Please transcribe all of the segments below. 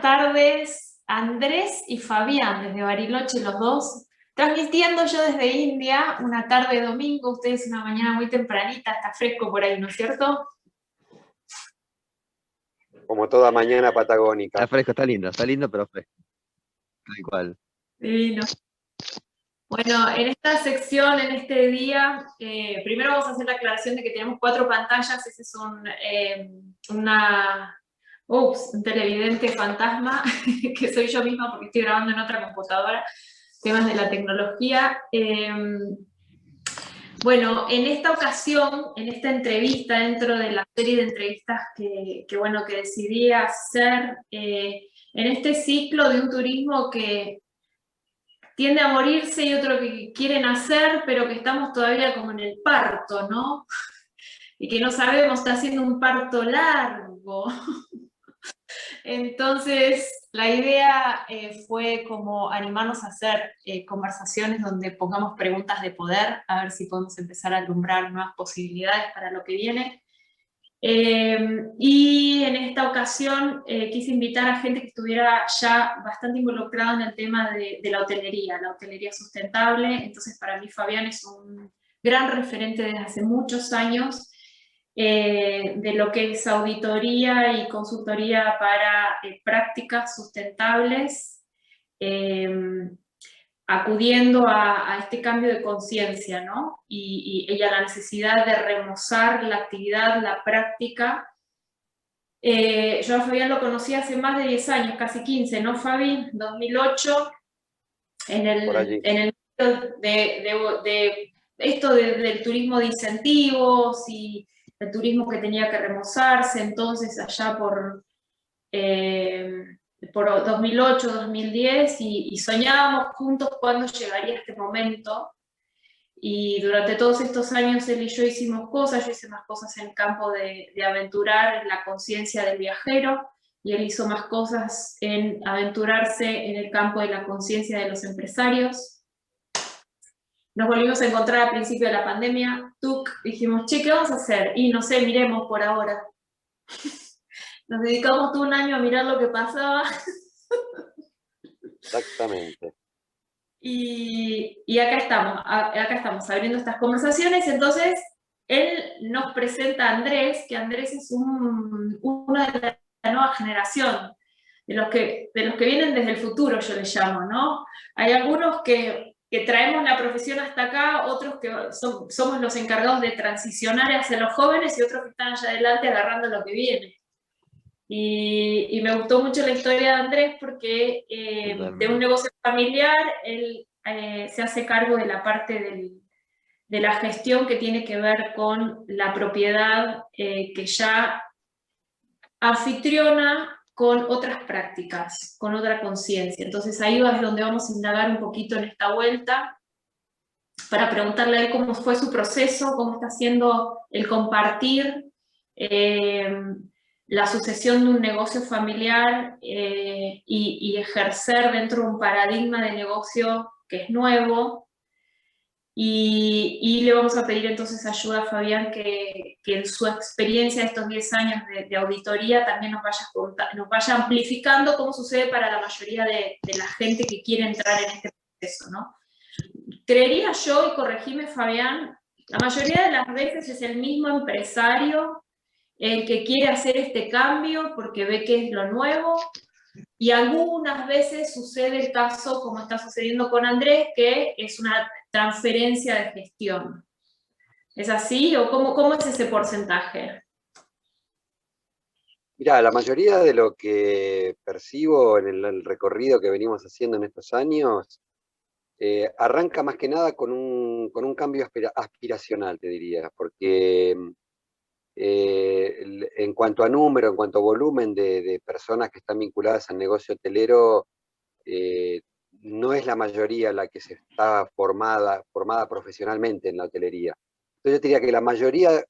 tardes, Andrés y Fabián, desde Bariloche, los dos, transmitiendo yo desde India, una tarde de domingo, ustedes una mañana muy tempranita, está fresco por ahí, ¿no es cierto? Como toda mañana patagónica. Está fresco, está lindo, pero fresco. Tal cual. Divino. Bueno, en esta sección, en este día, primero vamos a hacer la aclaración de que tenemos 4 pantallas, ese es un televidente fantasma, que soy yo misma porque estoy grabando en otra computadora, temas de la tecnología. Bueno, en esta ocasión, en esta entrevista, dentro de la serie de entrevistas que decidí hacer, en este ciclo de un turismo que tiende a morirse y otro que quieren hacer, pero que estamos todavía como en el parto, ¿no? Y que no sabemos, está haciendo un parto largo. Entonces, la idea fue como animarnos a hacer conversaciones donde pongamos preguntas de poder, a ver si podemos empezar a alumbrar nuevas posibilidades para lo que viene. Y en esta ocasión quise invitar a gente que estuviera ya bastante involucrada en el tema de la hotelería sustentable. Entonces, para mí Fabián es un gran referente desde hace muchos años de lo que es auditoría y consultoría para prácticas sustentables, acudiendo a este cambio de conciencia, ¿no? Y a la necesidad de remozar la actividad, la práctica. Yo a Fabián lo conocí hace más de 10 años, casi 15, ¿no, Fabi? 2008, en el de esto del turismo de incentivos y el turismo que tenía que remozarse, entonces allá por 2008, 2010, y soñábamos juntos cuándo llegaría este momento. Y durante todos estos años él y yo hicimos cosas, yo hice más cosas en el campo de aventurar la conciencia del viajero, y él hizo más cosas en aventurarse en el campo de la conciencia de los empresarios. Nos volvimos a encontrar al principio de la pandemia, dijimos, che, ¿qué vamos a hacer? Y no sé, miremos por ahora. Nos dedicamos todo un año a mirar lo que pasaba. Exactamente. Y acá estamos abriendo estas conversaciones. Entonces, él nos presenta a Andrés, que Andrés es uno de la nueva generación, de los que vienen desde el futuro, yo les llamo, ¿no? Hay algunos que traemos la profesión hasta acá, otros que somos los encargados de transicionar hacia los jóvenes, y otros que están allá adelante agarrando lo que viene. Y me gustó mucho la historia de Andrés porque de un negocio familiar él se hace cargo de la parte de la gestión que tiene que ver con la propiedad que ya anfitriona con otras prácticas, con otra conciencia. Entonces ahí es donde vamos a indagar un poquito en esta vuelta para preguntarle a él cómo fue su proceso, cómo está haciendo el compartir la sucesión de un negocio familiar y ejercer dentro de un paradigma de negocio que es nuevo. Y le vamos a pedir entonces ayuda a Fabián que en su experiencia de estos 10 años de auditoría también nos vaya amplificando cómo sucede para la mayoría de la gente que quiere entrar en este proceso, ¿no? Creería yo, y corregime Fabián, la mayoría de las veces es el mismo empresario el que quiere hacer este cambio porque ve que es lo nuevo, y algunas veces sucede el caso, como está sucediendo con Andrés, que es una transferencia de gestión. ¿Es así? ¿O cómo es ese porcentaje? Mirá, la mayoría de lo que percibo en el recorrido que venimos haciendo en estos años, arranca más que nada con un cambio aspiracional, te diría, porque en cuanto a número, en cuanto a volumen de personas que están vinculadas al negocio hotelero, no es la mayoría la que se está formada profesionalmente en la hotelería. Entonces yo diría que la mayoría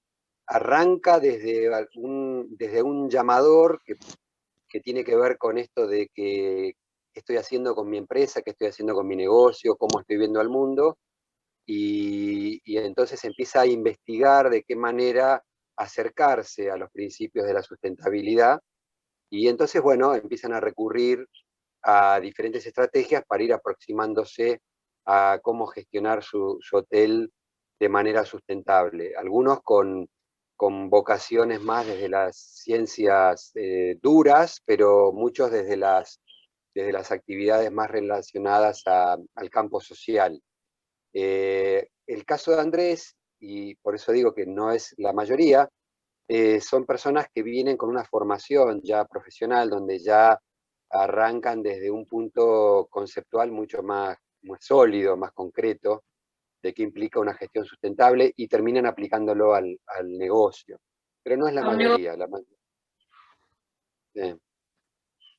arranca desde un llamador que tiene que ver con esto de qué estoy haciendo con mi empresa, qué estoy haciendo con mi negocio, cómo estoy viendo al mundo, y entonces empieza a investigar de qué manera acercarse a los principios de la sustentabilidad, Y entonces, bueno, empiezan a recurrir a diferentes estrategias para ir aproximándose a cómo gestionar su hotel de manera sustentable. Algunos con vocaciones más desde las ciencias duras, pero muchos desde las actividades más relacionadas al campo social. El caso de Andrés, y por eso digo que no es la mayoría, son personas que vienen con una formación ya profesional, donde ya arrancan desde un punto conceptual mucho más sólido, más concreto, de qué implica una gestión sustentable y terminan aplicándolo al negocio. Pero no es la A un negocio. mayoría. Sí.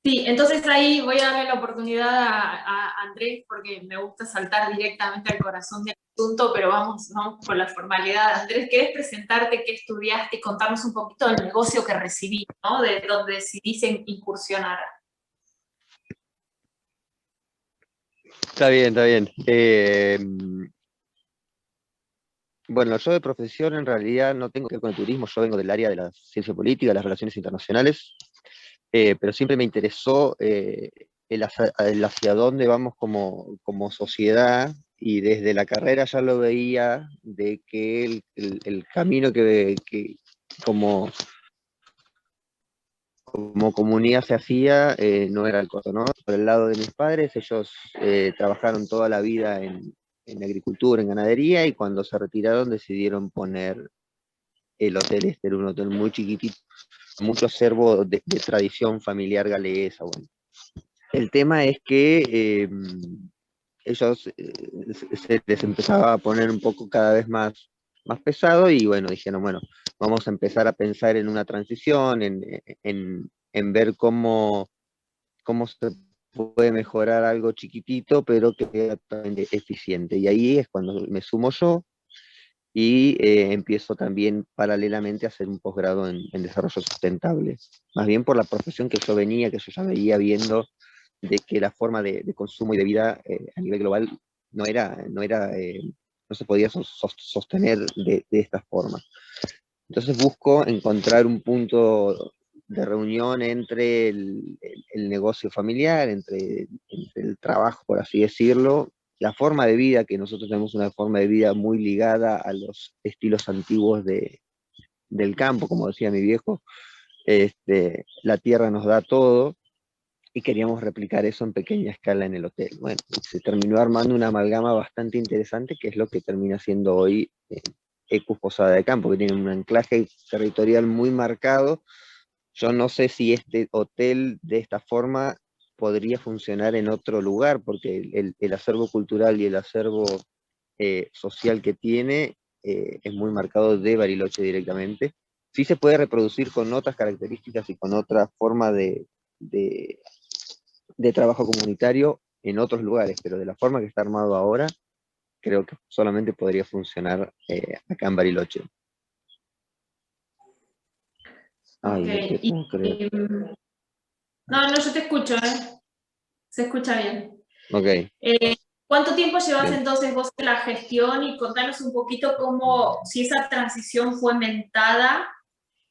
Sí, entonces ahí voy a darle la oportunidad a Andrés, porque me gusta saltar directamente al corazón del asunto, pero vamos con la formalidad. Andrés, ¿querés presentarte qué estudiaste y contarnos un poquito del negocio que recibí, ¿no? De donde decidiste incursionar. Está bien, está bien. Bueno, yo de profesión en realidad no tengo que ver con el turismo, yo vengo del área de la ciencia política, de las relaciones internacionales, pero siempre me interesó el hacia dónde vamos como sociedad, y desde la carrera ya lo veía de que el camino que como, como comunidad se hacía no era el corto, ¿no? Por el lado de mis padres, ellos trabajaron toda la vida en agricultura, en ganadería, y cuando se retiraron decidieron poner el hotel. Este era un hotel muy chiquitito, mucho acervo de tradición familiar galega. Bueno. El tema es que ellos se les empezaba a poner un poco cada vez más pesado, y bueno, dijeron, bueno, vamos a empezar a pensar en una transición, en ver cómo se puede mejorar algo chiquitito, pero que sea también eficiente. Y ahí es cuando me sumo yo, y empiezo también paralelamente a hacer un posgrado en desarrollo sustentable, más bien por la profesión que yo venía, que yo ya veía viendo de que la forma de consumo y de vida a nivel global no se podía sostener de esta forma. Entonces busco encontrar un punto de reunión entre el negocio familiar, entre el trabajo, por así decirlo, la forma de vida, que nosotros tenemos una forma de vida muy ligada a los estilos antiguos del campo, como decía mi viejo. La tierra nos da todo, y queríamos replicar eso en pequeña escala en el hotel. Bueno, se terminó armando una amalgama bastante interesante, que es lo que termina siendo hoy Ecus Posada de Campo, que tiene un anclaje territorial muy marcado. Yo no sé si este hotel de esta forma podría funcionar en otro lugar, porque el acervo cultural y el acervo social que tiene es muy marcado de Bariloche directamente. Sí se puede reproducir con otras características y con otra forma de, de trabajo comunitario en otros lugares, pero de la forma que está armado ahora, creo que solamente podría funcionar acá en Bariloche. Ay, no te Ok, puedo creer. no, yo te escucho, ¿eh? Se escucha bien. Ok, ¿Cuánto tiempo llevas bien. entonces vos en la gestión? Y contanos un poquito cómo, si esa transición fue mentada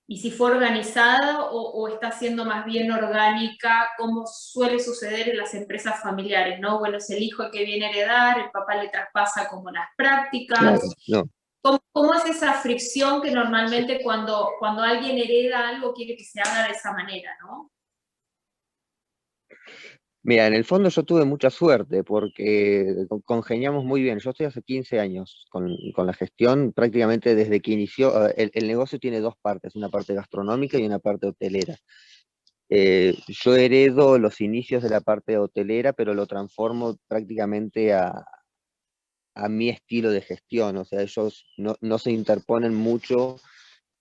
y si fue organizada o está siendo más bien orgánica, como suele suceder en las empresas familiares, ¿no? Bueno, es el hijo el que viene a heredar, el papá le traspasa como las prácticas. Claro, no. ¿Cómo es esa fricción que normalmente cuando alguien hereda algo quiere que se haga de esa manera, ¿no? Mira, en el fondo yo tuve mucha suerte porque congeniamos muy bien. Yo estoy hace 15 años con la gestión, prácticamente desde que inició. El negocio tiene dos partes, una parte gastronómica y una parte hotelera. Yo heredo los inicios de la parte hotelera, pero lo transformo prácticamente a mi estilo de gestión. O sea, ellos no se interponen mucho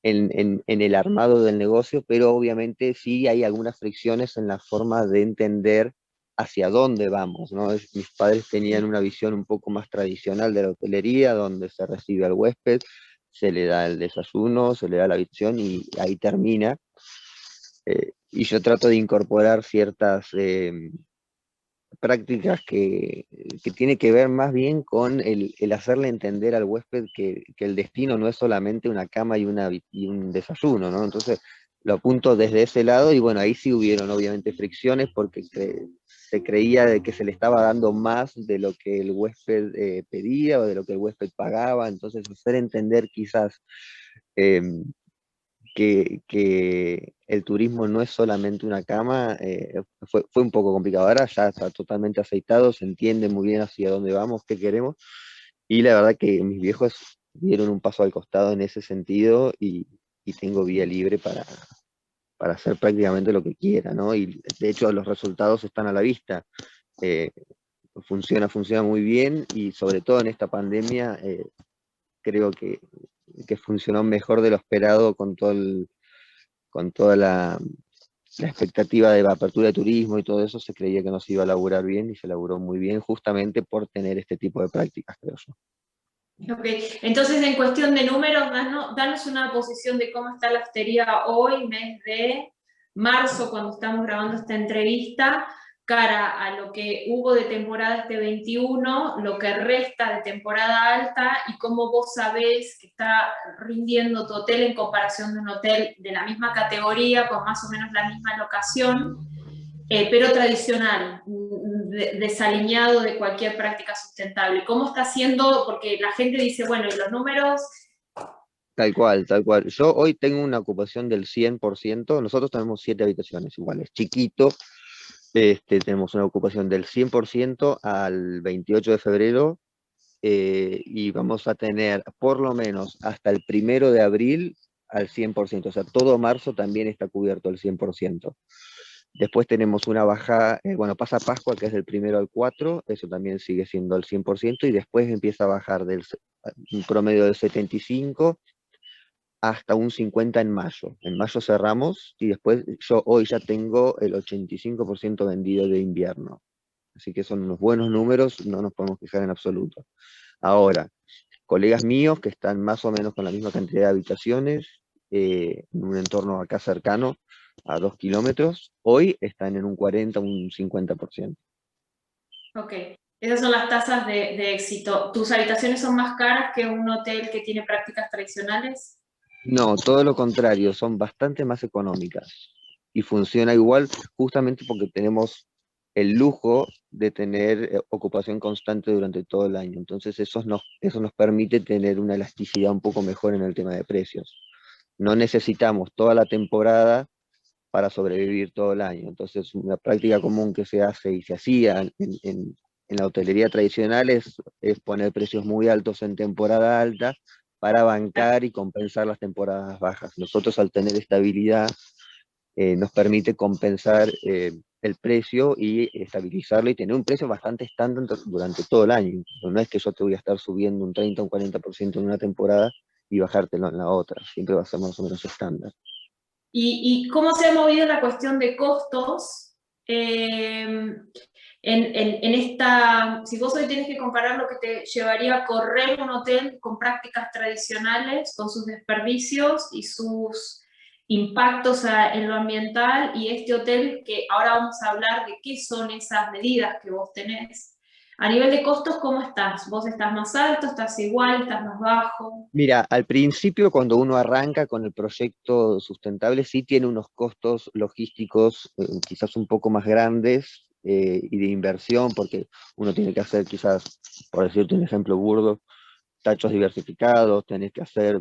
en el armado del negocio, pero obviamente sí hay algunas fricciones en la forma de entender hacia dónde vamos, ¿no? Mis padres tenían una visión un poco más tradicional de la hotelería, donde se recibe al huésped, se le da el desayuno, se le da la habitación y ahí termina. Y yo trato de incorporar ciertas prácticas que tiene que ver más bien con el hacerle entender al huésped que el destino no es solamente una cama y un desayuno, ¿no? Entonces, lo apunto desde ese lado, y bueno, ahí sí hubieron obviamente fricciones porque se creía de que se le estaba dando más de lo que el huésped pedía o de lo que el huésped pagaba, entonces hacer entender quizás eh, que el turismo no es solamente una cama, fue un poco complicado. Ahora ya está totalmente aceitado, se entiende muy bien hacia dónde vamos, qué queremos, y la verdad que mis viejos dieron un paso al costado en ese sentido y tengo vía libre para hacer prácticamente lo que quiera, ¿no? Y de hecho los resultados están a la vista. Eh, funciona muy bien y sobre todo en esta pandemia creo que funcionó mejor de lo esperado con toda la expectativa de la apertura de turismo y todo eso. Se creía que no se iba a laburar bien y se laburó muy bien justamente por tener este tipo de prácticas, creo yo. Ok, entonces en cuestión de números, danos una posición de cómo está la hostería hoy, mes de marzo, cuando estamos grabando esta entrevista, cara a lo que hubo de temporada este 21, lo que resta de temporada alta y cómo vos sabés que está rindiendo tu hotel en comparación de un hotel de la misma categoría, con más o menos la misma locación, pero tradicional, desalineado de cualquier práctica sustentable. ¿Cómo está haciendo? Porque la gente dice, bueno, y los números... Tal cual, tal cual. Yo hoy tengo una ocupación del 100%. Nosotros tenemos 7 habitaciones iguales, chiquito. Tenemos una ocupación del 100% al 28 de febrero, y vamos a tener por lo menos hasta el 1 de abril al 100%. O sea, todo marzo también está cubierto al 100%. Después tenemos una baja, bueno, pasa Pascua, que es del 1 al 4, eso también sigue siendo al 100%, y después empieza a bajar un promedio del 75 hasta un 50 en mayo. En mayo cerramos y después yo hoy ya tengo el 85% vendido de invierno. Así que son unos buenos números, no nos podemos quejar en absoluto. Ahora, colegas míos que están más o menos con la misma cantidad de habitaciones, en un entorno acá cercano, a 2 kilómetros, hoy están en un 40, un 50%. Ok, esas son las tasas de éxito. ¿Tus habitaciones son más caras que un hotel que tiene prácticas tradicionales? No, todo lo contrario, son bastante más económicas y funciona igual justamente porque tenemos el lujo de tener ocupación constante durante todo el año. Entonces eso nos permite tener una elasticidad un poco mejor en el tema de precios. No necesitamos toda la temporada para sobrevivir todo el año. Entonces una práctica común que se hace y se hacía en la hotelería tradicional es poner precios muy altos en temporada alta para bancar y compensar las temporadas bajas. Nosotros, al tener estabilidad, nos permite compensar el precio y estabilizarlo y tener un precio bastante estándar durante todo el año. No es que yo te voy a estar subiendo un 30 o un 40% en una temporada y bajártelo en la otra. Siempre va a ser más o menos estándar. ¿Y cómo se ha movido la cuestión de costos? En esta, si vos hoy tienes que comparar lo que te llevaría a correr un hotel con prácticas tradicionales, con sus desperdicios y sus impactos en lo ambiental, y este hotel que ahora vamos a hablar de qué son esas medidas que vos tenés. A nivel de costos, ¿cómo estás? ¿Vos estás más alto, estás igual, estás más bajo? Mira, al principio cuando uno arranca con el proyecto sustentable sí tiene unos costos logísticos quizás un poco más grandes, y de inversión, porque uno tiene que hacer quizás, por decirte un ejemplo burdo, tachos diversificados, tenés que hacer,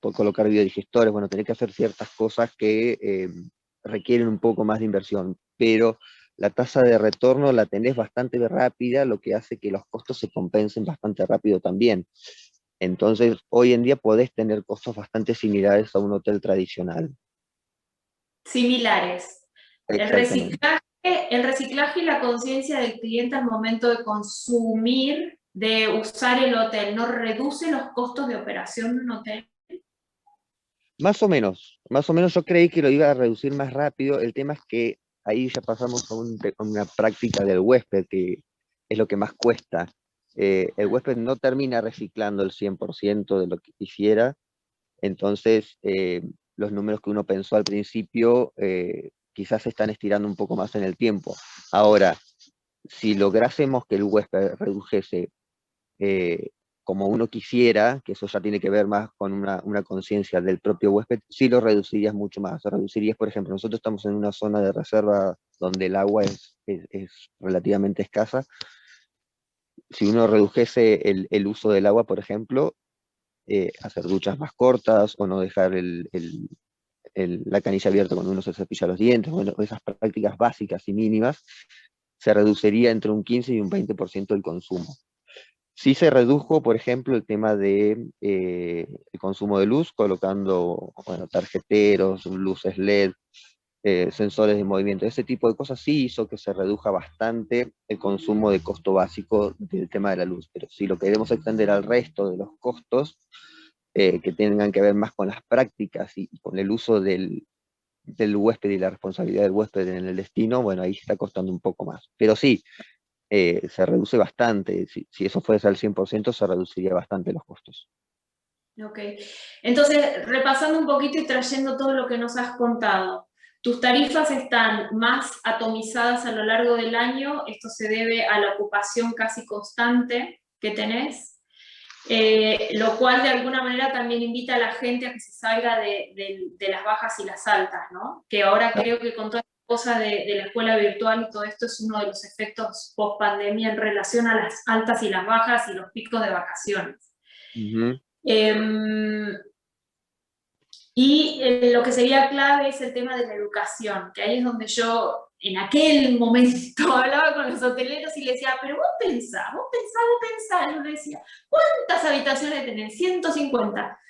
colocar biodigestores, bueno, tenés que hacer ciertas cosas que requieren un poco más de inversión, pero la tasa de retorno la tenés bastante rápida, lo que hace que los costos se compensen bastante rápido también. Entonces, hoy en día podés tener costos bastante similares a un hotel tradicional. Similares. Exactamente. El reciclaje y la conciencia del cliente al momento de consumir, de usar el hotel, ¿no reduce los costos de operación de un hotel? Más o menos yo creí que lo iba a reducir más rápido. El tema es que ahí ya pasamos a una práctica del huésped, que es lo que más cuesta. El huésped no termina reciclando el 100% de lo que quisiera, entonces los números que uno pensó al principio quizás se están estirando un poco más en el tiempo. Ahora, si lográsemos que el huésped redujese como uno quisiera, que eso ya tiene que ver más con una conciencia del propio huésped, sí lo reducirías mucho más. Lo reducirías, por ejemplo, nosotros estamos en una zona de reserva donde el agua es relativamente escasa. Si uno redujese el uso del agua, por ejemplo, hacer duchas más cortas o no dejar la canilla abierta cuando uno se cepilla los dientes, bueno, esas prácticas básicas y mínimas, se reduciría entre un 15 y un 20% el consumo. Sí se redujo, por ejemplo, el tema de el consumo de luz, colocando, bueno, tarjeteros, luces LED, sensores de movimiento. Ese tipo de cosas sí hizo que se reduja bastante el consumo de costo básico del tema de la luz. Pero si lo queremos extender al resto de los costos, que tengan que ver más con las prácticas y con el uso del huésped y la responsabilidad del huésped en el destino, bueno, ahí está costando un poco más. Pero sí, se reduce bastante. Si eso fuese al 100%, se reduciría bastante los costos. Ok. Entonces, repasando un poquito y trayendo todo lo que nos has contado, tus tarifas están más atomizadas a lo largo del año, esto se debe a la ocupación casi constante que tenés, lo cual de alguna manera también invita a la gente a que se salga de las bajas y las altas, ¿no? Que ahora creo que con toda esta cosa de la escuela virtual y todo esto es uno de los efectos post pandemia en relación a las altas y las bajas y los picos de vacaciones. Uh-huh. Y lo que sería clave es el tema de la educación, que ahí es donde yo en aquel momento hablaba con los hoteleros y les decía, pero vos pensá, yo les decía, ¿cuántas habitaciones tenés? 150.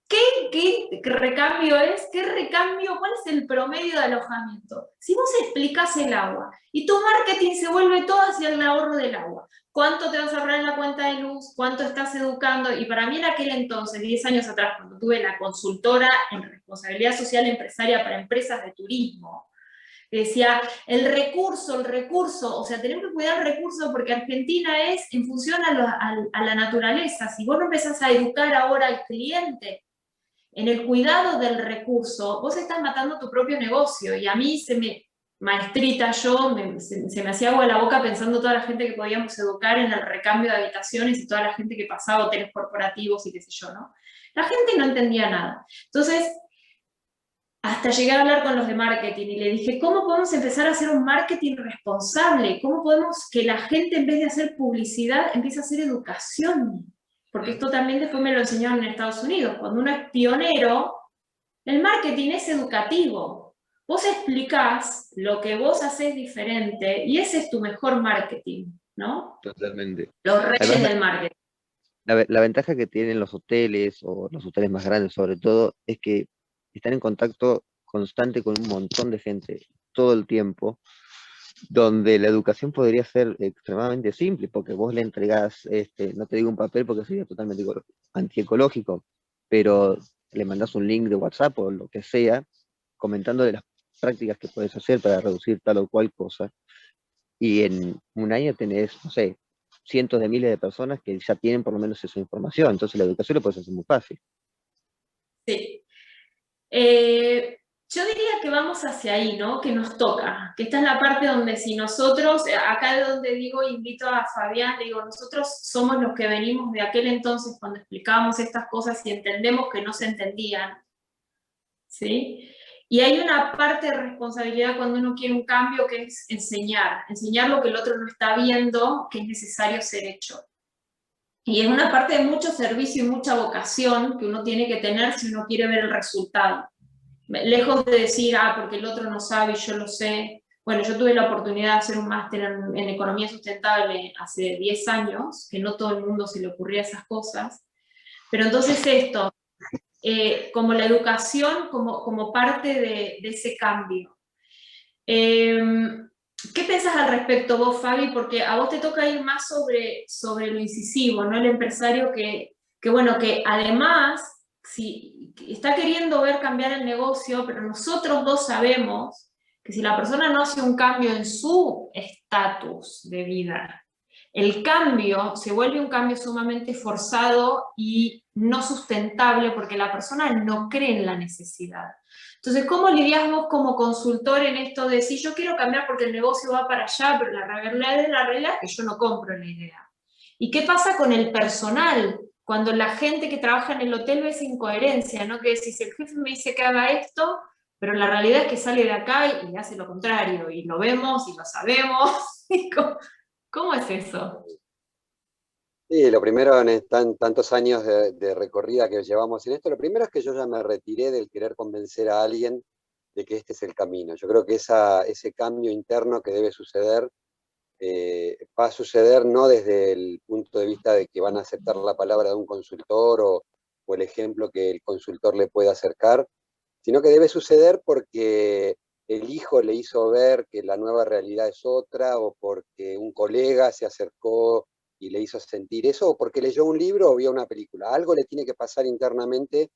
¿Qué recambio es? ¿Qué recambio? ¿Cuál es el promedio de alojamiento? Si vos explicás el agua y tu marketing se vuelve todo hacia el ahorro del agua, ¿cuánto te vas a ahorrar en la cuenta de luz? ¿Cuánto estás educando? Y para mí en aquel entonces, 10 años atrás, cuando tuve la consultora en responsabilidad social empresaria para empresas de turismo, decía, el recurso, o sea, tenemos que cuidar el recurso porque Argentina es en función a la naturaleza. Si vos no empezás a educar ahora al cliente en el cuidado del recurso, vos estás matando tu propio negocio. Y a mí maestrita, se me hacía agua la boca pensando toda la gente que podíamos educar en el recambio de habitaciones y toda la gente que pasaba hoteles corporativos y qué sé yo, ¿no? La gente no entendía nada. Entonces, hasta llegué a hablar con los de marketing y le dije, ¿cómo podemos empezar a hacer un marketing responsable? ¿Cómo podemos que la gente, en vez de hacer publicidad, empiece a hacer educación? Porque esto también después me lo enseñaron en Estados Unidos. Cuando uno es pionero, el marketing es educativo. Vos explicás lo que vos hacés diferente y ese es tu mejor marketing, ¿no? Totalmente. Los reyes Además, del marketing. la ventaja que tienen los hoteles, o los hoteles más grandes sobre todo, es que están en contacto constante con un montón de gente todo el tiempo, donde la educación podría ser extremadamente simple, porque vos le entregás, no te digo un papel porque sería totalmente antiecológico, pero le mandás un link de WhatsApp o lo que sea, comentando de las prácticas que puedes hacer para reducir tal o cual cosa, y en un año tenés, no sé, cientos de miles de personas que ya tienen por lo menos esa información, entonces la educación lo puedes hacer muy fácil. Sí. Yo diría que vamos hacia ahí, ¿no? Que nos toca, que esta es la parte donde si nosotros, acá es donde digo, invito a Fabián, le digo, nosotros somos los que venimos de aquel entonces cuando explicábamos estas cosas y entendemos que no se entendían, ¿sí? Y hay una parte de responsabilidad cuando uno quiere un cambio que es enseñar lo que el otro no está viendo, que es necesario ser hecho. Y es una parte de mucho servicio y mucha vocación que uno tiene que tener si uno quiere ver el resultado. Lejos de decir, porque el otro no sabe y yo lo sé. Bueno, yo tuve la oportunidad de hacer un máster en economía sustentable hace 10 años, que no todo el mundo se le ocurría esas cosas. Pero entonces esto, como la educación, como parte de ese cambio. ¿Qué pensás al respecto vos, Fabi? Porque a vos te toca ir más sobre lo incisivo, ¿no? El empresario que bueno, que además, si está queriendo ver cambiar el negocio, pero nosotros dos sabemos que si la persona no hace un cambio en su estatus de vida, el cambio se vuelve un cambio sumamente forzado y no sustentable porque la persona no cree en la necesidad. Entonces, ¿cómo lidias vos como consultor en esto de si yo quiero cambiar porque el negocio va para allá, pero la realidad es que yo no compro la idea? ¿Y qué pasa con el personal cuando la gente que trabaja en el hotel ve esa incoherencia, ¿no? Que decís, el jefe me dice que haga esto, pero la realidad es que sale de acá y hace lo contrario, y lo vemos y lo sabemos. ¿Cómo es eso? Sí, lo primero en tantos años de recorrida que llevamos en esto, lo primero es que yo ya me retiré del querer convencer a alguien de que este es el camino. Yo creo que ese cambio interno que debe suceder va a suceder no desde el punto de vista de que van a aceptar la palabra de un consultor o el ejemplo que el consultor le pueda acercar, sino que debe suceder porque el hijo le hizo ver que la nueva realidad es otra, o porque un colega se acercó y le hizo sentir eso, o porque leyó un libro o vio una película. Algo le tiene que pasar internamente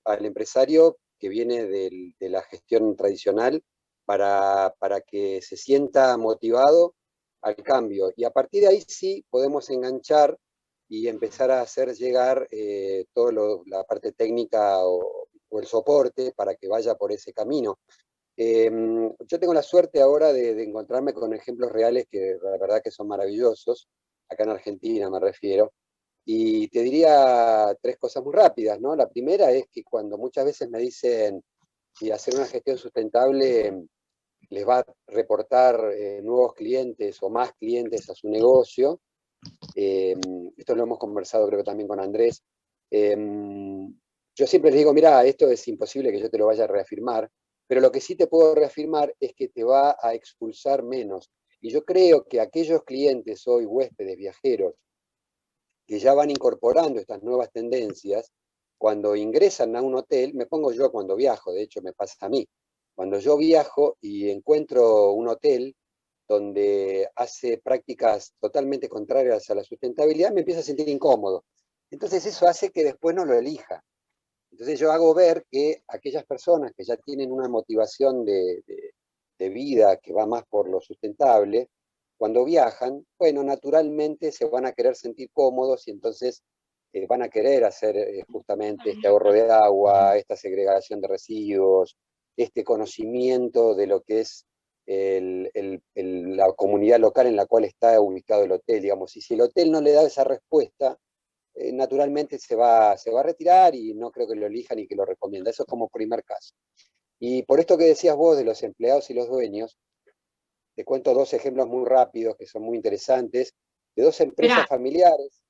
al empresario que viene de la gestión tradicional para que se sienta motivado al cambio. Y a partir de ahí sí podemos enganchar y empezar a hacer llegar toda la parte técnica o el soporte para que vaya por ese camino. Yo tengo la suerte ahora de encontrarme con ejemplos reales que la verdad que son maravillosos, acá en Argentina me refiero, y te diría tres cosas muy rápidas, ¿no? La primera es que cuando muchas veces me dicen si hacer una gestión sustentable les va a reportar nuevos clientes o más clientes a su negocio, esto lo hemos conversado creo que también con Andrés, yo siempre les digo, mira, esto es imposible que yo te lo vaya a reafirmar, pero lo que sí te puedo reafirmar es que te va a expulsar menos. Y yo creo que aquellos clientes hoy, huéspedes, viajeros, que ya van incorporando estas nuevas tendencias, cuando ingresan a un hotel, me pongo yo cuando viajo, de hecho me pasa a mí, cuando yo viajo y encuentro un hotel donde hace prácticas totalmente contrarias a la sustentabilidad, me empiezo a sentir incómodo. Entonces eso hace que después no lo elija. Entonces yo hago ver que aquellas personas que ya tienen una motivación de vida que va más por lo sustentable, cuando viajan, bueno, naturalmente se van a querer sentir cómodos y entonces van a querer hacer justamente este ahorro de agua, esta segregación de residuos, este conocimiento de lo que es la comunidad local en la cual está ubicado el hotel, digamos. Y si el hotel no le da esa respuesta, naturalmente se va a retirar y no creo que lo elija ni que lo recomienda. Eso es como primer caso. Y por esto que decías vos de los empleados y los dueños, te cuento dos ejemplos muy rápidos que son muy interesantes, de dos Esperá, empresas familiares.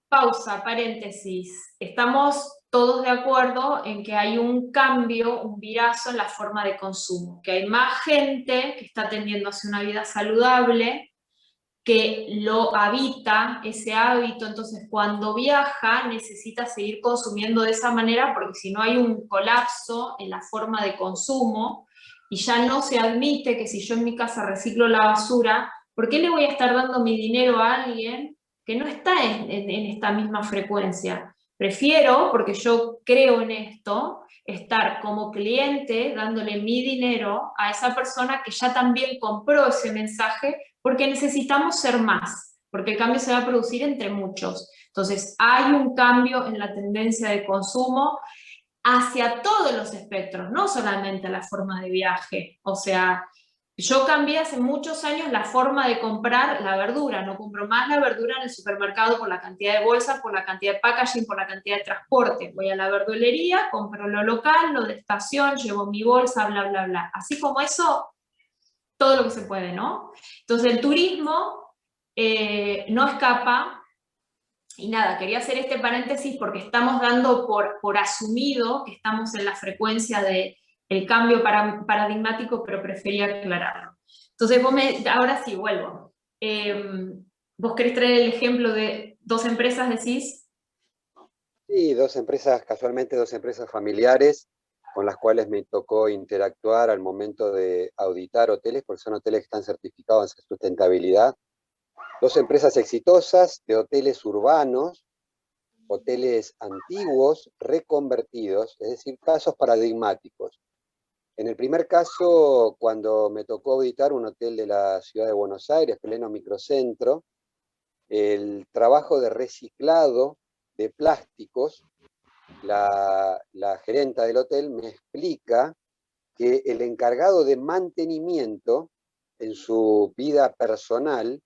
pausa, paréntesis. Estamos todos de acuerdo en que hay un cambio, un virazo en la forma de consumo, que hay más gente que está tendiendo hacia una vida saludable, que lo habita, ese hábito, entonces cuando viaja necesita seguir consumiendo de esa manera porque si no hay un colapso en la forma de consumo y ya no se admite que si yo en mi casa reciclo la basura, ¿por qué le voy a estar dando mi dinero a alguien que no está en esta misma frecuencia? Prefiero, porque yo creo en esto, estar como cliente dándole mi dinero a esa persona que ya también compró ese mensaje porque necesitamos ser más, porque el cambio se va a producir entre muchos. Entonces, hay un cambio en la tendencia de consumo hacia todos los espectros, no solamente la forma de viaje. O sea, yo cambié hace muchos años la forma de comprar la verdura, no compro más la verdura en el supermercado por la cantidad de bolsas, por la cantidad de packaging, por la cantidad de transporte. Voy a la verdulería, compro lo local, lo de estación, llevo mi bolsa, bla, bla, bla. Así como eso, todo lo que se puede, ¿no? Entonces el turismo no escapa, y nada, quería hacer este paréntesis porque estamos dando por asumido que estamos en la frecuencia del cambio paradigmático, pero prefería aclararlo. Entonces ahora sí, vuelvo. ¿Vos querés traer el ejemplo de dos empresas, decís? Sí, dos empresas, casualmente dos empresas familiares con las cuales me tocó interactuar al momento de auditar hoteles, porque son hoteles que están certificados en sustentabilidad. Dos empresas exitosas de hoteles urbanos, hoteles antiguos, reconvertidos, es decir, casos paradigmáticos. En el primer caso, cuando me tocó auditar un hotel de la ciudad de Buenos Aires, pleno microcentro, el trabajo de reciclado de plásticos, la gerenta del hotel me explica que el encargado de mantenimiento en su vida personal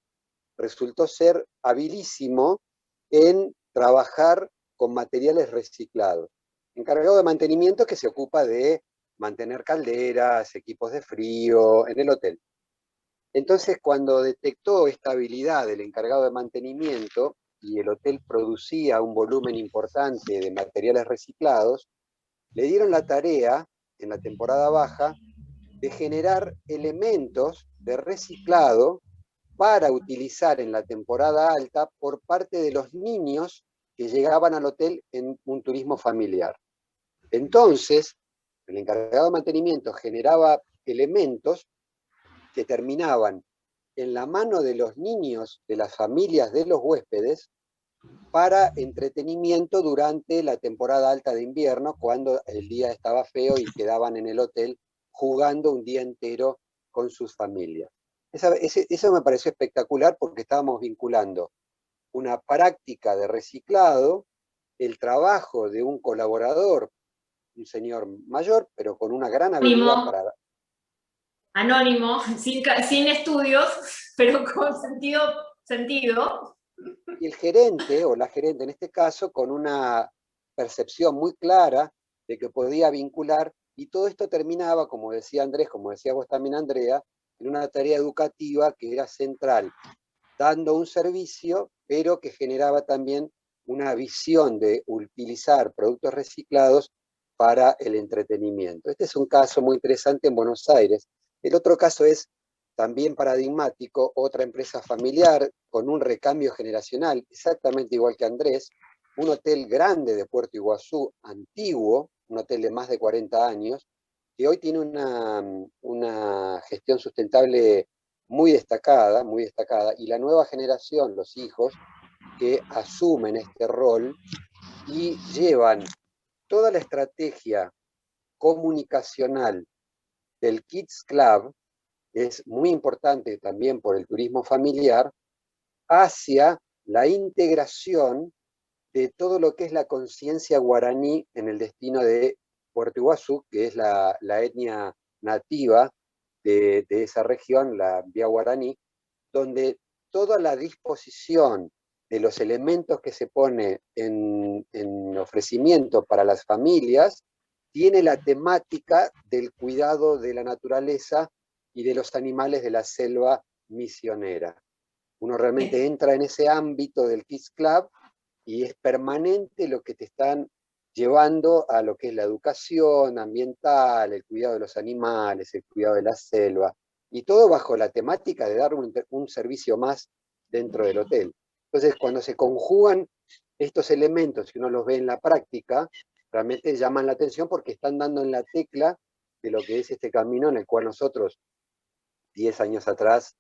resultó ser habilísimo en trabajar con materiales reciclados. Encargado de mantenimiento que se ocupa de mantener calderas, equipos de frío en el hotel. Entonces, cuando detectó esta habilidad del encargado de mantenimiento y el hotel producía un volumen importante de materiales reciclados, le dieron la tarea, en la temporada baja, de generar elementos de reciclado para utilizar en la temporada alta por parte de los niños que llegaban al hotel en un turismo familiar. Entonces, el encargado de mantenimiento generaba elementos que terminaban en la mano de los niños de las familias de los huéspedes para entretenimiento durante la temporada alta de invierno, cuando el día estaba feo y quedaban en el hotel jugando un día entero con sus familias. Eso me pareció espectacular porque estábamos vinculando una práctica de reciclado, el trabajo de un colaborador, un señor mayor, pero con una gran habilidad para... Anónimo, sin estudios, pero con sentido. Y el gerente, o la gerente en este caso, con una percepción muy clara de que podía vincular, y todo esto terminaba, como decía Andrés, como decía vos también, Andrea, en una tarea educativa que era central, dando un servicio, pero que generaba también una visión de utilizar productos reciclados para el entretenimiento. Este es un caso muy interesante en Buenos Aires. El otro caso es también paradigmático, otra empresa familiar con un recambio generacional, exactamente igual que Andrés, un hotel grande de Puerto Iguazú, antiguo, un hotel de más de 40 años, que hoy tiene una gestión sustentable muy destacada, y la nueva generación, los hijos, que asumen este rol y llevan toda la estrategia comunicacional del Kids Club, es muy importante también por el turismo familiar, hacia la integración de todo lo que es la conciencia guaraní en el destino de Puerto Iguazú, que es la etnia nativa de esa región, la vía guaraní, donde toda la disposición de los elementos que se pone en ofrecimiento para las familias tiene la temática del cuidado de la naturaleza y de los animales de la selva misionera. Uno realmente entra en ese ámbito del Kids Club y es permanente lo que te están llevando a lo que es la educación ambiental, el cuidado de los animales, el cuidado de la selva, y todo bajo la temática de dar un servicio más dentro del hotel. Entonces, cuando se conjugan estos elementos y uno los ve en la práctica, realmente llaman la atención porque están dando en la tecla de lo que es este camino en el cual nosotros, 10 años atrás,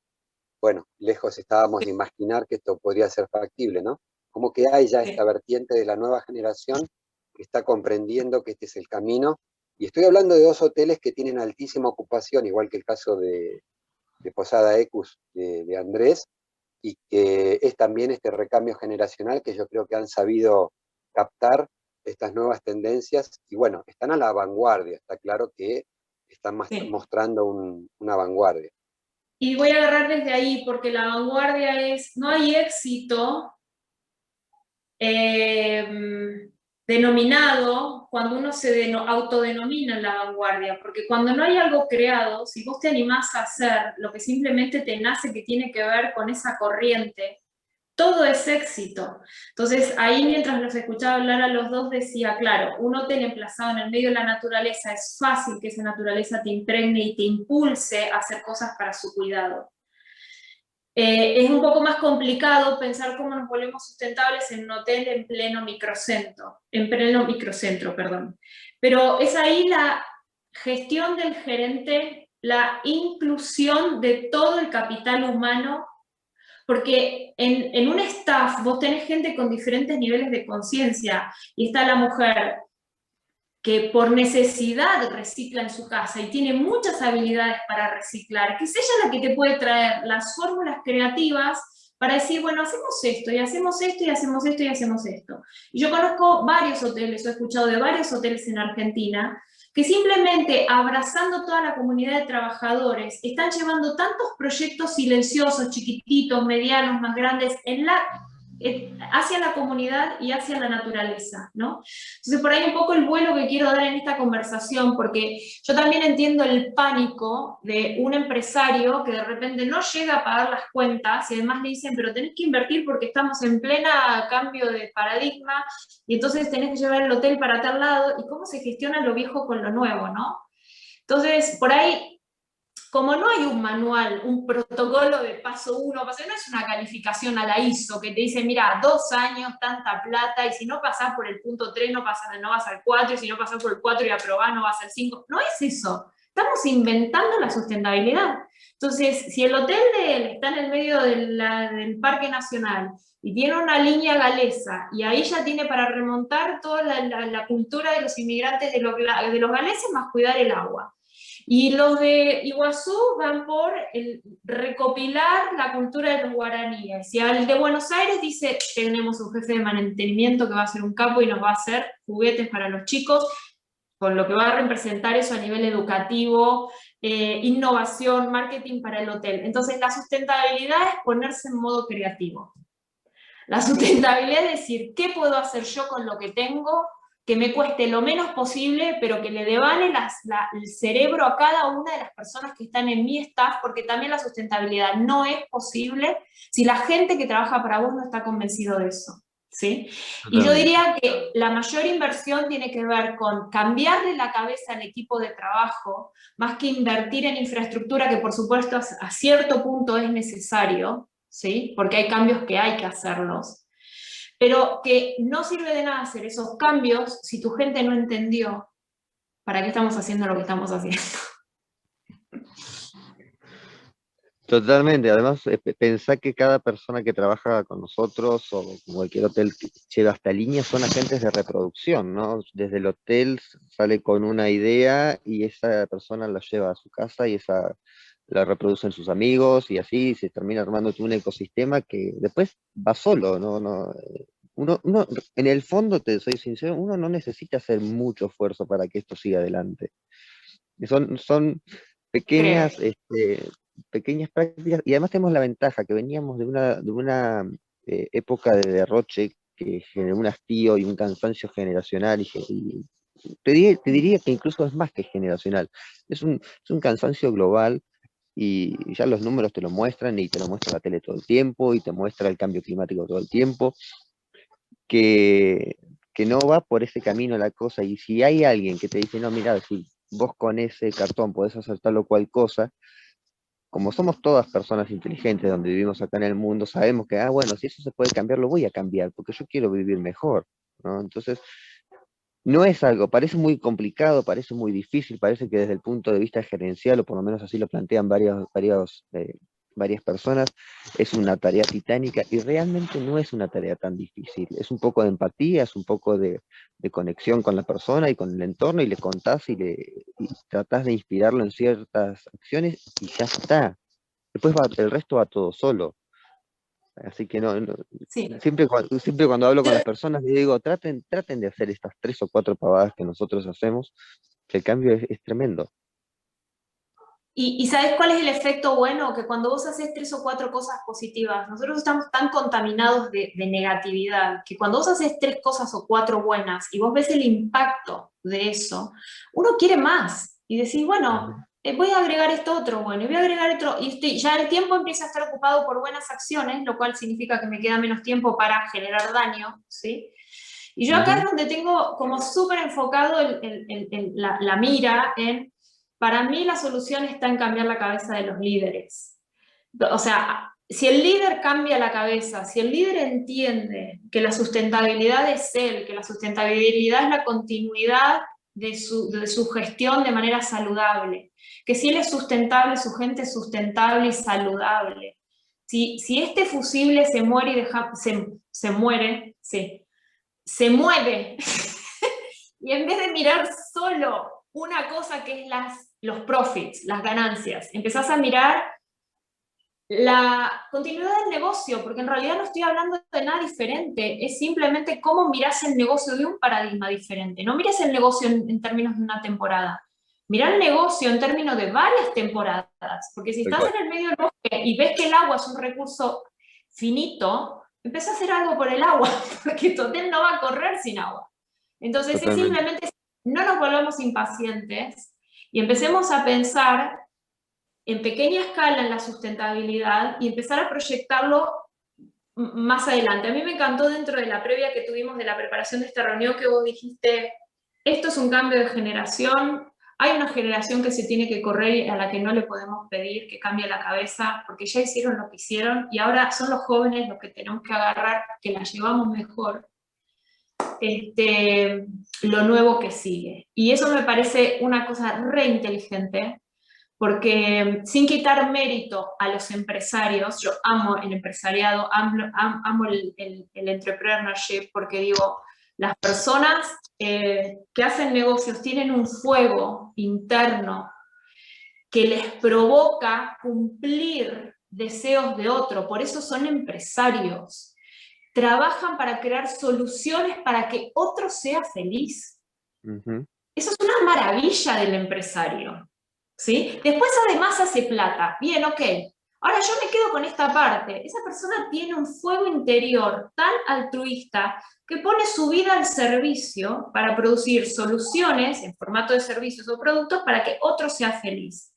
bueno, lejos estábamos de imaginar que esto podría ser factible, ¿no? Como que hay ya esta vertiente de la nueva generación que está comprendiendo que este es el camino. Y estoy hablando de 2 hoteles que tienen altísima ocupación, igual que el caso de Posada Ecus de Andrés, y que es también este recambio generacional que yo creo que han sabido captar estas nuevas tendencias, y bueno, están a la vanguardia, está claro que están mostrando una vanguardia. Y voy a agarrar desde ahí, porque la vanguardia es, no hay éxito denominado cuando uno se autodenomina en la vanguardia, porque cuando no hay algo creado, si vos te animás a hacer lo que simplemente te nace que tiene que ver con esa corriente, todo es éxito. Entonces ahí mientras los escuchaba hablar a los dos decía, claro, un hotel emplazado en el medio de la naturaleza, es fácil que esa naturaleza te impregne y te impulse a hacer cosas para su cuidado. Es un poco más complicado pensar cómo nos volvemos sustentables en un hotel en pleno microcentro, perdón. Pero es ahí la gestión del gerente, la inclusión de todo el capital humano, porque en un staff vos tenés gente con diferentes niveles de conciencia, y está la mujer que por necesidad recicla en su casa y tiene muchas habilidades para reciclar, que es ella la que te puede traer las fórmulas creativas para decir, bueno, hacemos esto, y hacemos esto, y hacemos esto, y hacemos esto. Y yo conozco varios hoteles, he escuchado de varios hoteles en Argentina, que simplemente abrazando toda la comunidad de trabajadores, están llevando tantos proyectos silenciosos, chiquititos, medianos, más grandes, en hacia la comunidad y hacia la naturaleza, ¿no? Entonces, por ahí un poco el vuelo que quiero dar en esta conversación, porque yo también entiendo el pánico de un empresario que de repente no llega a pagar las cuentas y además le dicen, pero tenés que invertir porque estamos en plena cambio de paradigma y entonces tenés que llevar el hotel para tal lado, y cómo se gestiona lo viejo con lo nuevo, ¿no? Entonces, por ahí, como no hay un manual, un protocolo de paso 1, paso 2, no es una calificación a la ISO que te dice, mira, 2 años, tanta plata, y si no pasás por el punto 3, no vas al 4, y si no pasás por el 4 y aprobás, no vas al 5. No es eso. Estamos inventando la sustentabilidad. Entonces, si el hotel de él está en el medio del Parque Nacional y tiene una línea galesa, y ahí ya tiene para remontar toda la cultura de los inmigrantes de los galeses, más cuidar el agua. Y los de Iguazú van por recopilar la cultura de los guaraníes. Y al de Buenos Aires dice, tenemos un jefe de mantenimiento que va a ser un capo y nos va a hacer juguetes para los chicos, con lo que va a representar eso a nivel educativo, innovación, marketing para el hotel. Entonces, la sustentabilidad es ponerse en modo creativo. La sustentabilidad es decir, ¿qué puedo hacer yo con lo que tengo que me cueste lo menos posible, pero que le devane el cerebro a cada una de las personas que están en mi staff? Porque también la sustentabilidad no es posible si la gente que trabaja para vos no está convencido de eso, ¿sí? Y yo diría que la mayor inversión tiene que ver con cambiarle la cabeza al equipo de trabajo, más que invertir en infraestructura, que por supuesto a cierto punto es necesario, ¿sí? Porque hay cambios que hay que hacerlos. Pero que no sirve de nada hacer esos cambios si tu gente no entendió para qué estamos haciendo lo que estamos haciendo. Totalmente, además pensá que cada persona que trabaja con nosotros o con cualquier hotel que lleva esta línea son agentes de reproducción, ¿no? Desde el hotel sale con una idea y esa persona la lleva a su casa y esa la reproducen sus amigos y así se termina armando un ecosistema que después va solo, ¿no? Uno, en el fondo, te soy sincero, uno no necesita hacer mucho esfuerzo para que esto siga adelante. Son pequeñas, pequeñas prácticas, y además tenemos la ventaja que veníamos de una época de derroche que generó un hastío y un cansancio generacional, y te diría que incluso es más que generacional, es un cansancio global, y ya los números te lo muestran, y te lo muestra la tele todo el tiempo, y te muestra el cambio climático todo el tiempo, que no va por ese camino la cosa, y si hay alguien que te dice, no, mira, si vos con ese cartón podés hacer tal o cual cosa, como somos todas personas inteligentes donde vivimos acá en el mundo, sabemos que, bueno, si eso se puede cambiar, lo voy a cambiar, porque yo quiero vivir mejor, ¿no? Entonces, no es algo, parece muy complicado, parece muy difícil, parece que desde el punto de vista gerencial, o por lo menos así lo plantean varias personas, es una tarea titánica, y realmente no es una tarea tan difícil. Es un poco de empatía, es un poco de conexión con la persona y con el entorno, y le contás y tratás de inspirarlo en ciertas acciones, y ya está. Después el resto va todo solo. Así que Sí. siempre cuando hablo con las personas les digo, traten de hacer estas 3 o 4 pavadas que nosotros hacemos, que el cambio es tremendo. ¿Y sabes cuál es el efecto bueno? Que cuando vos haces 3 o 4 cosas positivas, nosotros estamos tan contaminados de negatividad, que cuando vos haces 3 cosas o 4 buenas y vos ves el impacto de eso, uno quiere más. Y decís, bueno, voy a agregar esto otro bueno, y voy a agregar otro, y ya el tiempo empieza a estar ocupado por buenas acciones, lo cual significa que me queda menos tiempo para generar daño, ¿sí? Y yo acá es donde tengo como súper enfocado la mira en, para mí la solución está en cambiar la cabeza de los líderes. O sea, si el líder cambia la cabeza, si el líder entiende que la sustentabilidad es él, que la sustentabilidad es la continuidad de su gestión de manera saludable, que si él es sustentable, su gente es sustentable y saludable. Si este fusible se muere y se muere, sí, se mueve, y en vez de mirar solo una cosa que es los profits, las ganancias, empezás a mirar la continuidad del negocio, porque en realidad no estoy hablando de nada diferente, es simplemente cómo mirás el negocio de un paradigma diferente. No mires el negocio en términos de una temporada, mirá el negocio en términos de varias temporadas, porque si estás en el medio del bosque y ves que el agua es un recurso finito, empezá a hacer algo por el agua, porque tu hotel no va a correr sin agua. Entonces, es Totalmente. simplemente, no nos volvamos impacientes y empecemos a pensar en pequeña escala en la sustentabilidad y empezar a proyectarlo más adelante. A mí me encantó dentro de la previa que tuvimos de la preparación de esta reunión que vos dijiste, esto es un cambio de generación, hay una generación que se tiene que correr y a la que no le podemos pedir que cambie la cabeza, porque ya hicieron lo que hicieron y ahora son los jóvenes los que tenemos que agarrar, que la llevamos mejor, lo nuevo que sigue. Y eso me parece una cosa re inteligente, porque sin quitar mérito a los empresarios, yo amo el empresariado, amo el entrepreneurship, porque digo, las personas que hacen negocios tienen un fuego interno que les provoca cumplir deseos de otro, por eso son empresarios. Trabajan para crear soluciones para que otro sea feliz. Ujú. Eso es una maravilla del empresario, ¿sí? Después además hace plata. Bien, ok. Ahora yo me quedo con esta parte. Esa persona tiene un fuego interior tan altruista que pone su vida al servicio para producir soluciones en formato de servicios o productos para que otro sea feliz.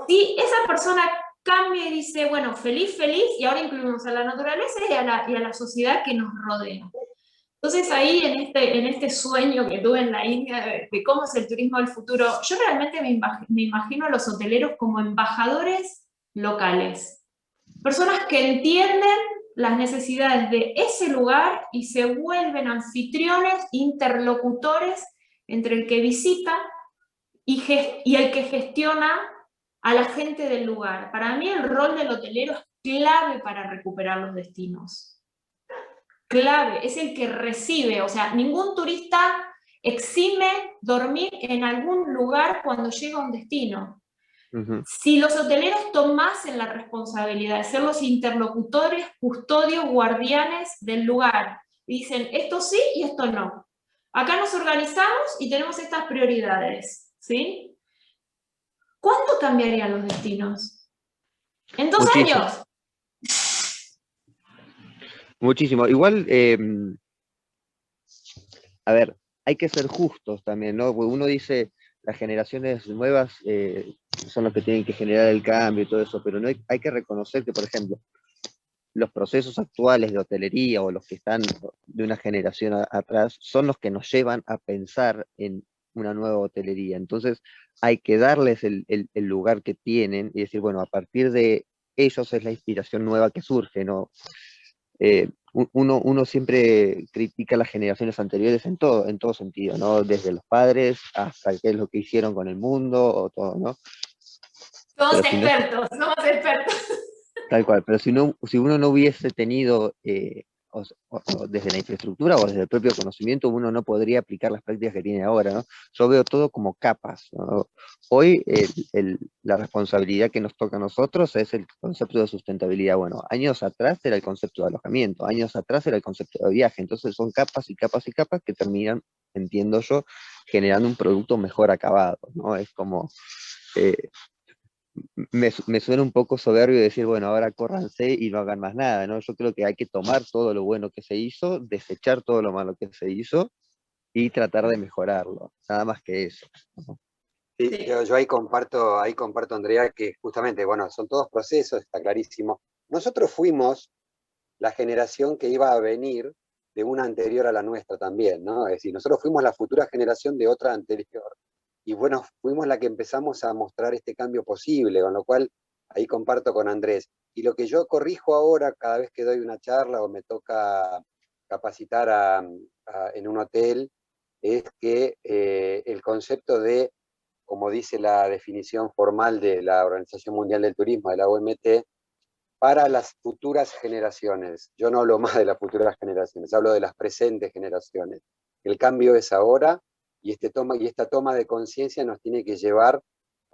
Si esa persona cambia y dice, bueno, feliz, feliz, y ahora incluimos a la naturaleza y a la sociedad que nos rodea. Entonces ahí en este sueño que tuve en la India de cómo es el turismo del futuro, yo realmente me imagino a los hoteleros como embajadores locales. Personas que entienden las necesidades de ese lugar y se vuelven anfitriones, interlocutores entre el que visita y el que gestiona a la gente del lugar. Para mí el rol del hotelero es clave para recuperar los destinos. Clave, es el que recibe, o sea, ningún turista exime dormir en algún lugar cuando llega a un destino. Ujú. Si los hoteleros tomasen la responsabilidad de ser los interlocutores, custodios, guardianes del lugar, dicen esto sí y esto no. Acá nos organizamos y tenemos estas prioridades, ¿sí? ¿Cuándo cambiarían los destinos? ¿En 2 Muchísimo, años? muchísimo. Igual, a ver, hay que ser justos también, ¿no? Porque uno dice, las generaciones nuevas son los que tienen que generar el cambio y todo eso, pero no hay que reconocer que, por ejemplo, los procesos actuales de hotelería o los que están de una generación atrás son los que nos llevan a pensar en una nueva hotelería. Entonces hay que darles el lugar que tienen y decir, bueno, a partir de ellos es la inspiración nueva que surge, ¿no? Uno siempre critica a las generaciones anteriores en todo sentido, ¿no? Desde los padres hasta qué es lo que hicieron con el mundo o todo, ¿no? Somos Pero si no, expertos, somos expertos. tal cual, pero si uno no hubiese tenido, o desde la infraestructura o desde el propio conocimiento, uno no podría aplicar las prácticas que tiene ahora, ¿no? Yo veo todo como capas, ¿no? Hoy la responsabilidad que nos toca a nosotros es el concepto de sustentabilidad. Bueno, años atrás era el concepto de alojamiento, años atrás era el concepto de viaje, entonces son capas y capas y capas que terminan, entiendo yo, generando un producto mejor acabado, ¿no? Es como... eh, me suena un poco soberbio decir, bueno, ahora córranse y no hagan más nada, ¿no? Yo creo que hay que tomar todo lo bueno que se hizo, desechar todo lo malo que se hizo y tratar de mejorarlo, nada más que eso, ¿no? Sí, Sí. yo ahí comparto, Andrea, que justamente, bueno, son todos procesos, está clarísimo. Nosotros fuimos la generación que iba a venir de una anterior a la nuestra también, ¿no? Es decir, nosotros fuimos la futura generación de otra anterior. Y bueno, fuimos la que empezamos a mostrar este cambio posible, con lo cual ahí comparto con Andrés. Y lo que yo corrijo ahora cada vez que doy una charla o me toca capacitar en un hotel es que el concepto de, como dice la definición formal de la Organización Mundial del Turismo, de la OMT, para las futuras generaciones. Yo no hablo más de las futuras generaciones, hablo de las presentes generaciones. El cambio es ahora y esta toma de conciencia nos tiene que llevar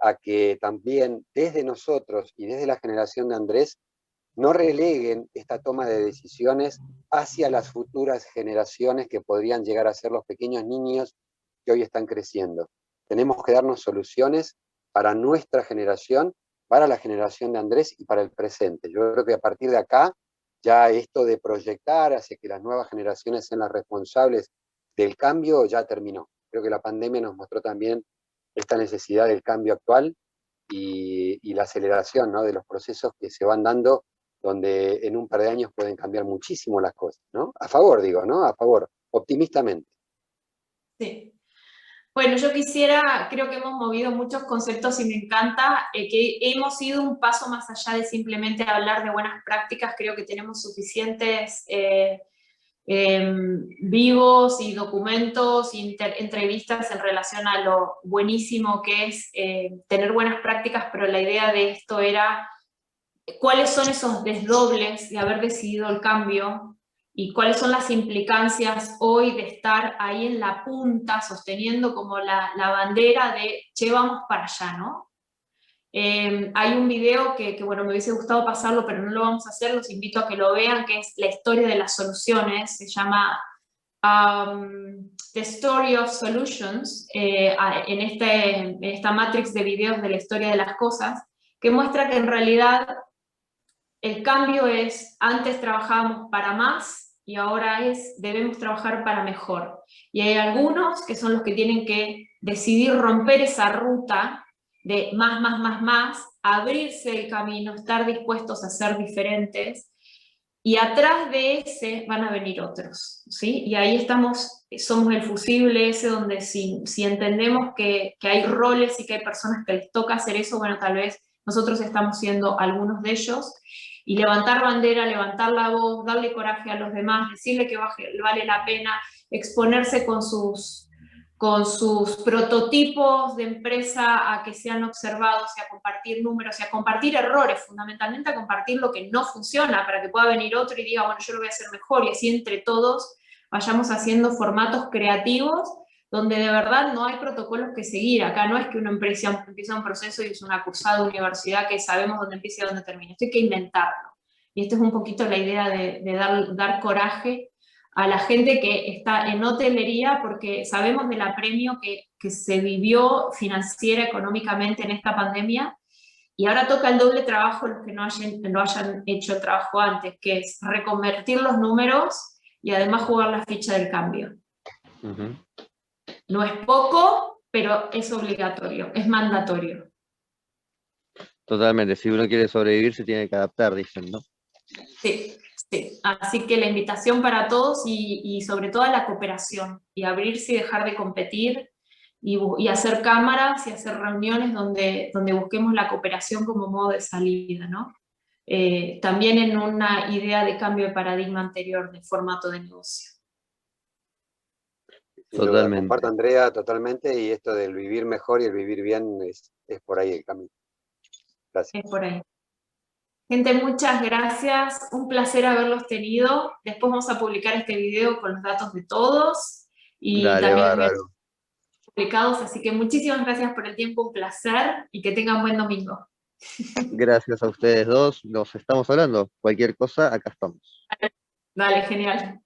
a que también desde nosotros y desde la generación de Andrés no releguen esta toma de decisiones hacia las futuras generaciones que podrían llegar a ser los pequeños niños que hoy están creciendo. Tenemos que darnos soluciones para nuestra generación, para la generación de Andrés y para el presente. Yo creo que a partir de acá ya esto de proyectar hacia que las nuevas generaciones sean las responsables del cambio ya terminó. Creo que la pandemia nos mostró también esta necesidad del cambio actual y la aceleración, ¿no?, de los procesos que se van dando, donde en un par de años pueden cambiar muchísimo las cosas, ¿no? A favor, digo, ¿no? A favor, optimistamente. Sí. Bueno, yo quisiera, creo que hemos movido muchos conceptos y me encanta que hemos ido un paso más allá de simplemente hablar de buenas prácticas. Creo que tenemos suficientes vivos y documentos y entrevistas en relación a lo buenísimo que es tener buenas prácticas, pero la idea de esto era cuáles son esos desdobles de haber decidido el cambio y cuáles son las implicancias hoy de estar ahí en la punta sosteniendo como la bandera de che, vamos para allá, ¿no? Hay un video que, bueno, me hubiese gustado pasarlo, pero no lo vamos a hacer, los invito a que lo vean, que es la historia de las soluciones, se llama The Story of Solutions, en esta matrix de videos de la historia de las cosas, que muestra que en realidad el cambio es, antes trabajábamos para más y ahora debemos trabajar para mejor. Y hay algunos que son los que tienen que decidir romper esa ruta de más, abrirse el camino, estar dispuestos a ser diferentes, y atrás de ese van a venir otros, ¿sí? Y ahí estamos, somos el fusible ese donde si entendemos que hay roles y que hay personas que les toca hacer eso, bueno, tal vez nosotros estamos siendo algunos de ellos, y levantar bandera, levantar la voz, darle coraje a los demás, decirle que vale la pena exponerse con sus prototipos de empresa a que sean observados y a compartir números y a compartir errores, fundamentalmente a compartir lo que no funciona para que pueda venir otro y diga, bueno, yo lo voy a hacer mejor, y así entre todos vayamos haciendo formatos creativos donde de verdad no hay protocolos que seguir. Acá no es que uno empieza un proceso y es una cursada de universidad que sabemos dónde empieza y dónde termina. Esto hay que inventarlo. Y esta es un poquito la idea de dar coraje a la gente que está en hotelería, porque sabemos del apremio que se vivió financiera, económicamente en esta pandemia, y ahora toca el doble trabajo los que no hayan hecho el trabajo antes, que es reconvertir los números y además jugar la ficha del cambio. Ujú. No es poco, pero es obligatorio, es mandatorio. Totalmente, si uno quiere sobrevivir se tiene que adaptar, dicen, ¿no? Sí, sí. Así que la invitación para todos y sobre todo a la cooperación, y abrirse y dejar de competir, y hacer cámaras y hacer reuniones donde busquemos la cooperación como modo de salida, ¿no? También en una idea de cambio de paradigma anterior de formato de negocio. Sin duda, Totalmente. comparto, Andrea, totalmente, y esto del vivir mejor y el vivir bien es por ahí el camino. Gracias. Es por ahí. Gente, muchas gracias, un placer haberlos tenido. Después vamos a publicar este video con los datos de todos y Dale, también bárbaro. publicados, así que muchísimas gracias por el tiempo, un placer, y que tengan buen domingo. Gracias a ustedes dos, nos estamos hablando. Cualquier cosa, acá estamos. Dale, genial.